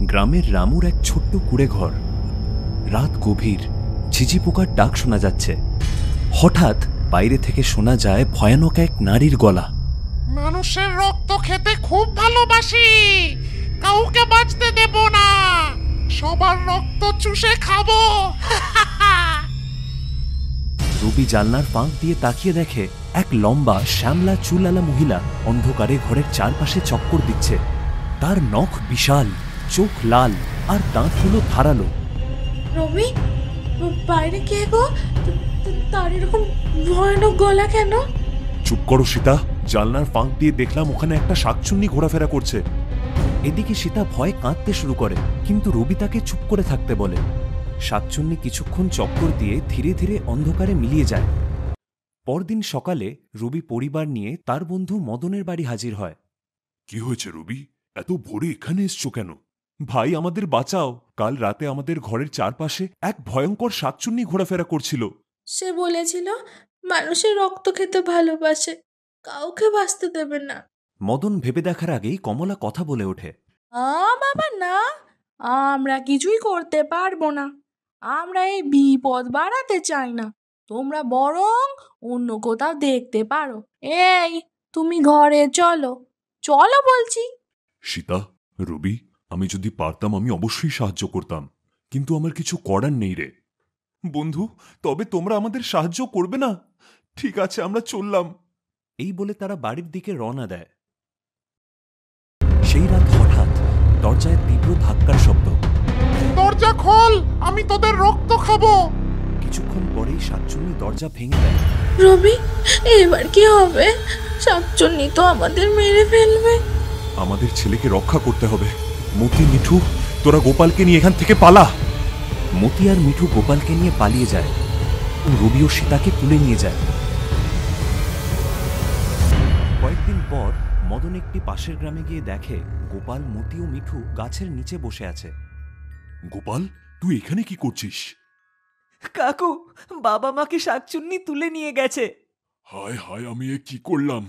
গ্রামের রামুর এক ছোট্ট কুড়ে ঘর। রাত গভীর, ঝিঝি পোকার ডাক শোনা যাচ্ছে। হঠাৎ বাইরে থেকে শোনা যায় ভয়ানক এক নারীর গলা। মানুষের রক্ত খেতে খুব ভালোবাসি, কাউকে বাঁচতে দেব না, সবার রক্ত চুষে খাবো। রবি জানলার ফাঁক দিয়ে তাকিয়ে দেখে এক লম্বা শ্যামলা চুলওয়ালা মহিলা অন্ধকারে ঘরের চারপাশে চক্কর দিচ্ছে। তার নখ বিশাল, চোখ লাল আর দাঁতগুলো ধারালো। রবি, বাইরে কে গো? তার এরকম ভয়ানক গলা কেন? চুপ করো সীতা, জানলার ফাঁক দিয়ে দেখলাম ওখানে একটা শাকচুন্নি ঘোরাফেরা করছে। এদিকে সীতা ভয়ে কাঁদতে শুরু করে, কিন্তু রবি তাকে চুপ করে থাকতে বলে। শাকচুন্নি কিছুক্ষণ চক্কর দিয়ে ধীরে ধীরে অন্ধকারে মিলিয়ে যায়। পরদিন সকালে রবি পরিবার নিয়ে তার বন্ধু মদনের বাড়ি হাজির হয়। কি হয়েছে রবি, এত ভোরে এখানে এসছো কেন? ভাই আমাদের বাঁচাও, কাল রাতে আমাদের ঘরের চারপাশে এক ভয়ঙ্কর শাকচুন্নি ঘোরাফেরা করছিল। সে বলেছিল মানুষের রক্ত খেতে ভালোবাসে, কাউকে বাঁচতে দেবে না। মদন ভেবে দেখার আগেই কমলা কথা বলে ওঠে। বাবা না, আমরা কিছুই করতে পারবো না। আমরা এই বিপদ বাড়াতে চাই না, তোমরা বরং অন্য কোথাও দেখতে পারো। এই, তুমি ঘরে চলো, চলো বলছি। সীতা, রবি, আমি যদি পারতাম আমি অবশ্যই সাহায্য করতাম, কিন্তু আমার কিছু করার নেই রে। বন্ধু, তবে তোমরা আমাদের সাহায্য করবে না? ঠিক আছে, আমরা চললাম। এই বলে তারা বাড়ির দিকে রওনা দেয়। সেই রাত হঠাৎ দরজায় তীব্র ধাক্কার শব্দ। দরজা খোল, আমি তোদের রক্ত খাবো। কিছুক্ষণ পরেই শাকচুন্নি দরজা ভেঙে দেয়। রবি, এবার কি হবে? শাকচুন্নি তো আমাদের মেরে ফেলবে। আমাদের ছেলেকে রক্ষা করতে হবে। মতি, মিঠু, তোরা গোপালকে নিয়ে এখান থেকে পালা। মতি আর মিঠু গোপালকে নিয়ে পালিয়ে যায়। রবি ও সীতাকে তুলে নিয়ে যায়। কয়েকদিন পর মদন একটি পাশের গ্রামে গিয়ে দেখে গোপাল, মতি ও মিঠু গাছের নিচে বসে আছে। গোপাল, তুই এখানে কি করছিস? কাকু, বাবা মাকে শাকচুন্নি তুলে নিয়ে গেছে। হায় হায়, আমি এ কি করলাম?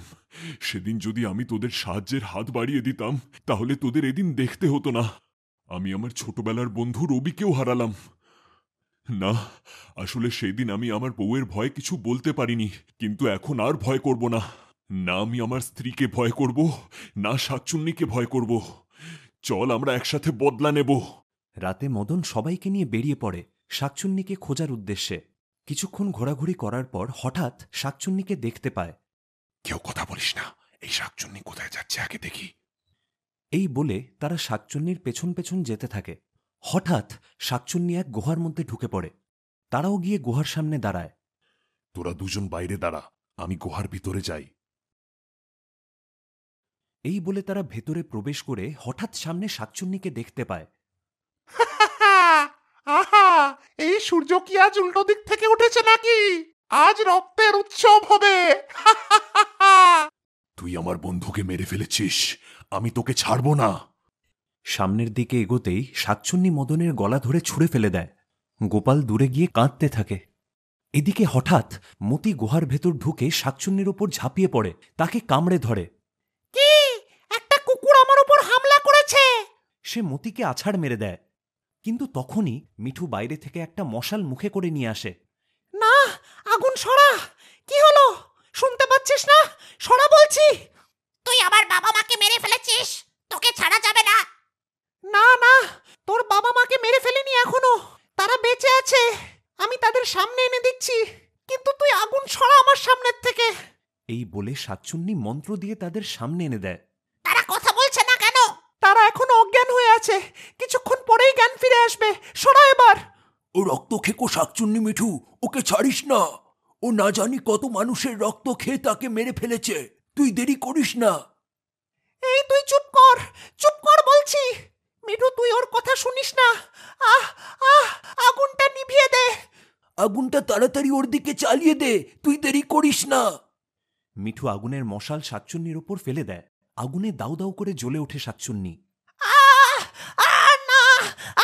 সেদিন যদি আমি তোদের সাহায্যের হাত বাড়িয়ে দিতাম, তাহলে তোদের এদিন দেখতে হতো না। আমি আমার ছোটবেলার বন্ধু রবিকেও হারালাম। না, আসলে সেদিন আমি আমার বউয়ের ভয়ে কিছু বলতে পারিনি, কিন্তু এখন আর ভয় করব না। না আমি আমার স্ত্রীকে ভয় করব, না শাকচুন্নিকে ভয় করব। চল আমরা একসাথে বদলা নেব। রাতে মদন সবাইকে নিয়ে বেরিয়ে পড়ে শাকচুন্নিকে খোঁজার উদ্দেশ্যে। কিছুক্ষণ ঘোরাঘুরি করার পর হঠাৎ শাকচুন্নিকে দেখতে পায়। কেউ কথা বলিস না, এই শাকচুন্নি কোথায় যাচ্ছে আগে দেখি। এই বলে তারা শাকচুন্নির পেছন পেছন যেতে থাকে। হঠাৎ শাকচুন্নি এক গুহার মধ্যে ঢুকে পড়ে। তারাও গিয়ে গুহার সামনে দাঁড়ায়। তোরা দুজন বাইরে দাঁড়া, আমি গুহার ভিতরে যাই। এই বলে তারা ভেতরে প্রবেশ করে হঠাৎ সামনে শাকচুন্নিকে দেখতে পায়। আহা, এই সূর্য কি আজ উল্টো দিক থেকে উঠেছে নাকি? আজ রক্তের উৎসব হবে। তুই আমার বন্ধুকে মেরে ফেলেছিস, আমি তোকে ছাড়ব না। সামনের দিকে এগোতেই শাকচুন্নি মদনের গলা ধরে ছুঁড়ে ফেলে দেয়। গোপাল দূরে গিয়ে কাঁদতে থাকে। এদিকে হঠাৎ মতি গুহার ভেতর ঢুকে শাকচুন্নির ওপর ঝাঁপিয়ে পড়ে, তাকে কামড়ে ধরে। কি, একটা কুকুর আমার উপর হামলা করেছে। সে মতিকে আছাড় মেরে দেয়, কিন্তু তখনই মিঠু বাইরে থেকে একটা মশাল মুখে করে নিয়ে আসে। না, আগুন সরা। কি হলো, শুনতে পাচ্ছিস না? সরা বলছি। তুই আমার বাবা মাকে মেরে ফেলেছিস, তোকে ছাড়া যাবে না। না না, তোর বাবা মাকে মেরে ফেলিনি এখনো, তারা বেঁচে আছে। আমি তাদের সামনে এনে দিচ্ছি, কিন্তু তুই আগুন সরা আমার সামনের থেকে। এই বলে শাকচুন্নি মন্ত্র দিয়ে তাদের সামনে এনে দেয়। তারা কথা বলছে না কেন? তারা এখনো অজ্ঞান হয়ে আছে, কিছুক্ষণ পরেই জ্ঞান ফিরে আসবে। সরা এবার। ও রক্ত খেকো শাকচুন্নি মিঠু, ওকে ছাড়িস না। ও না জানি কত মানুষের রক্ত খেয়ে তাকে মেরে ফেলেছে, তুই দেরি করিস না। এই তুই চুপ কর, চুপ কর বলছি। মিঠু, তুই ওর কথা শুনিস না। আহ আহ, আগুনটা নিভিয়ে দে। আগুনটা তাড়াতাড়ি ওর দিকে চালিয়ে দে, তুই দেরি করিস না। মিঠু আগুনের মশাল শাকচুন্নির ওপর ফেলে দেয়। আগুনে দাউ দাউ করে জ্বলে ওঠে শাকচুন্নি। আহ আহ না,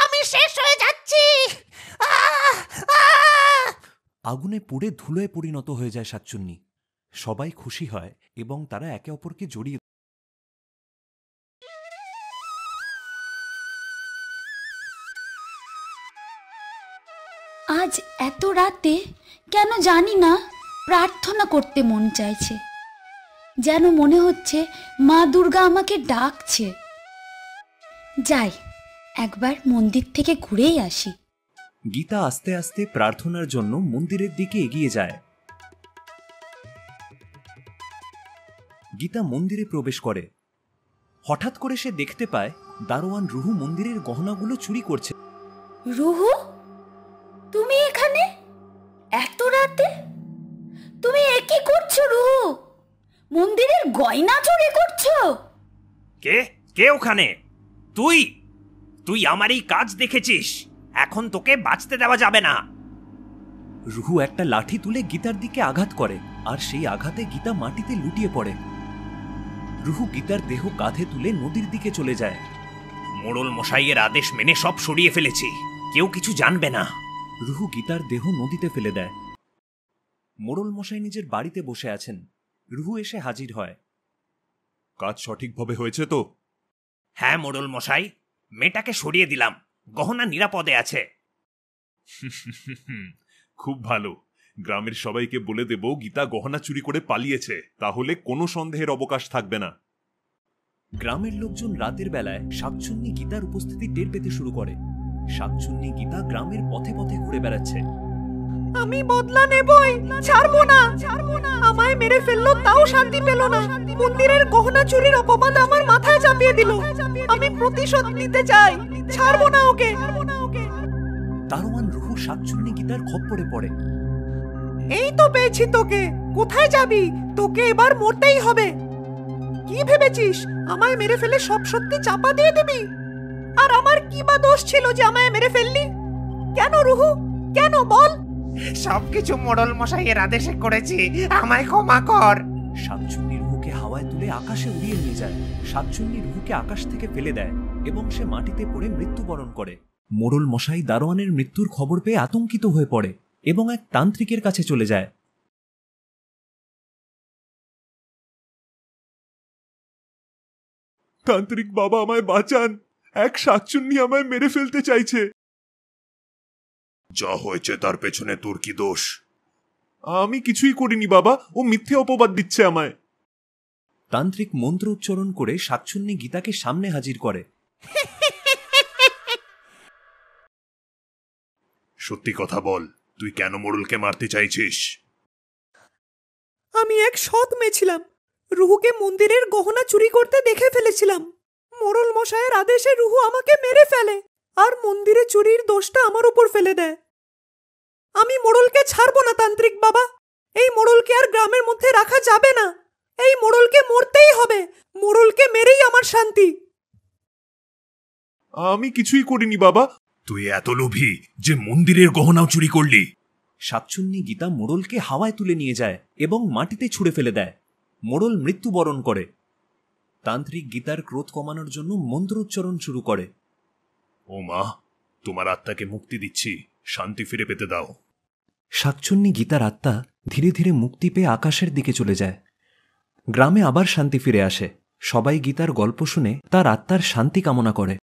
আমি শেষ হয়ে যাচ্ছি। আহ আহ আগুনে পুড়ে ধুলোয় পরিণত হয়ে যায় শাকচুন্নি। সবাই খুশি হয় এবং তারা একে অপরকে জড়িয়ে আজ এত রাতে কেন জানি না প্রার্থনা করতে মন চাইছে, যেন মনে হচ্ছে মা দুর্গা আমাকে ডাকছে। যাই, একবার মন্দির থেকে ঘুরেই আসি। গীতা আস্তে আস্তে প্রার্থনার জন্য মন্দিরের দিকে এগিয়ে যায়। গীতা মন্দিরে প্রবেশ করে। হঠাৎ করে সে দেখতে পায় দারোয়ান রুহু মন্দিরের গহনাগুলো চুরি করছে। রুহু, তুমি এখানে এত রাতে? তুমি এ কি করছো রুহু? মন্দিরের গয়না চুরি করছো? কে কে ওখানে? তুই তুই আমার এই কাজ দেখেছিস, এখন তোকে বাঁচতে দেওয়া যাবে না। রুহু একটা লাঠি তুলে গীতার দিকে আঘাত করে, আর সেই আঘাতে গীতা মাটিতে লুটিয়ে পড়ে। রুহু গীতার দেহ কাঁধে তুলে নদীর দিকে চলে যায়। মোড়ল মশাইয়ের আদেশ মেনে সব সরিয়ে ফেলেছি, কেউ কিছু জানবে না। রুহু গীতার দেহ নদীতে ফেলে দেয়। মোড়ল মশাই নিজের বাড়িতে বসে আছেন। রুহু এসে হাজির হয়। কাজ সঠিকভাবে হয়েছে তো? হ্যাঁ মোড়ল মশাই, মেয়েটাকে সরিয়ে দিলাম, গহনা নিরাপদে আছে। খুব ভালো। গ্রামের সবাইকে বলে দেব গীতা গহনা চুরি করে পালিয়েছে, তাহলে কোনো সন্দেহের অবকাশ থাকবে না। গ্রামের লোকজন রাতের বেলায় শাকচুন্নি গীতার উপস্থিতি টের পেতে শুরু করে। শাকচুন্নি গীতা গ্রামের পথে পথে ঘুরে বেড়াচ্ছে। আমি বদলা নেবই, ছাড়বো না। আমায় মেরে ফেললো তাও শান্তি পেল না। মন্দিরের গহনা চুরির অপবাদ আমার মাথায় চাপিয়ে দিল। আমি প্রতিশোধ নিতে চাই, ছাড়বো না ওকে। দারোয়ান রুহু শাকচুন্নি গীতার খপ্পরে পড়ে। এই তো পেয়েছি তোকে। কোথায় যাবি? তোকে এবার মরতেই হবে। কি ভেবেছিস আমায় মেরে ফেলে সব সত্যি চাপা দিয়ে দিবি? আর আমার কি বা দোষ ছিল যে আমায় মেরে ফেললি? কেন রুহু, কেন বল? সবকিছু মোড়ল মশাইয়ের আদেশে করেছি, আমায় ক্ষমা কর। শাকচুন্নি রুহুকে হাওয়ায় তুলে আকাশে উড়িয়ে নিয়ে যায়। শাকচুন্নি রুহুকে আকাশ থেকে ফেলে দেয় এবং সে মাটিতে পড়ে মৃত্যুবরণ করে। মোড়ল মশাই দারোয়ানের মৃত্যুর খবর পেয়ে আতঙ্কিত হয়ে পড়ে এবং এক তান্ত্রিকের কাছে চলে যায়। তান্ত্রিক বাবা, আমায় বাঁচান, এক শাকচুন্নি আমায় মেরে ফেলতে চাইছে। যা হয়েছে তার পেছনে তোর কি দোষ? আমি কিছুই করিনি বাবা, ও মিথ্যে অপবাদ দিচ্ছে আমায়। তান্ত্রিক মন্ত্র উচ্চারণ করে শাকচুন্নি গীতাকে সামনে হাজির করে। সত্যি কথা বল, তুই কেন মোড়লকে মারতে চাইছিস? আমি এক সৎ মেয়ে ছিলাম। রুহুকে মন্দিরের গহনা চুরি করতে দেখে ফেলেছিলাম। মোড়ল মশাইয়ের আদেশে রুহু আমাকে মেরে ফেলে আর মন্দিরে চুরির দোষটা আমার উপর ফেলে দেয়। আমি মোড়লকে ছাড়বো না তান্ত্রিক বাবা। এই মোড়লকে আর গ্রামের মধ্যে রাখা যাবে না। এই মোড়লকে মরতেই হবে। মোড়লকে মেরেই আমার শান্তি। আমি কিছুই করিনি বাবা। তুই এত লোভী যে মন্দিরের গহনাও চুরি করলি? শাকচুন্নি গীতা মোড়লকে হাওয়ায় তুলে নিয়ে যায় এবং মাটিতে ছুঁড়ে ফেলে দেয়। মোড়ল মৃত্যুবরণ করে। তান্ত্রিক গীতার ক্রোধ কমানোর জন্য মন্ত্রোচ্চারণ শুরু করে। ও মা, তোমার আত্মাকে মুক্তি দিচ্ছি, শান্তি ফিরে পেতে দাও। শাকচুন্নি গীতার আত্মা ধীরে ধীরে মুক্তি পেয়ে আকাশের দিকে চলে যায়। গ্রামে আবার শান্তি ফিরে আসে। সবাই গীতার গল্প শুনে তার আত্মার শান্তি কামনা করে।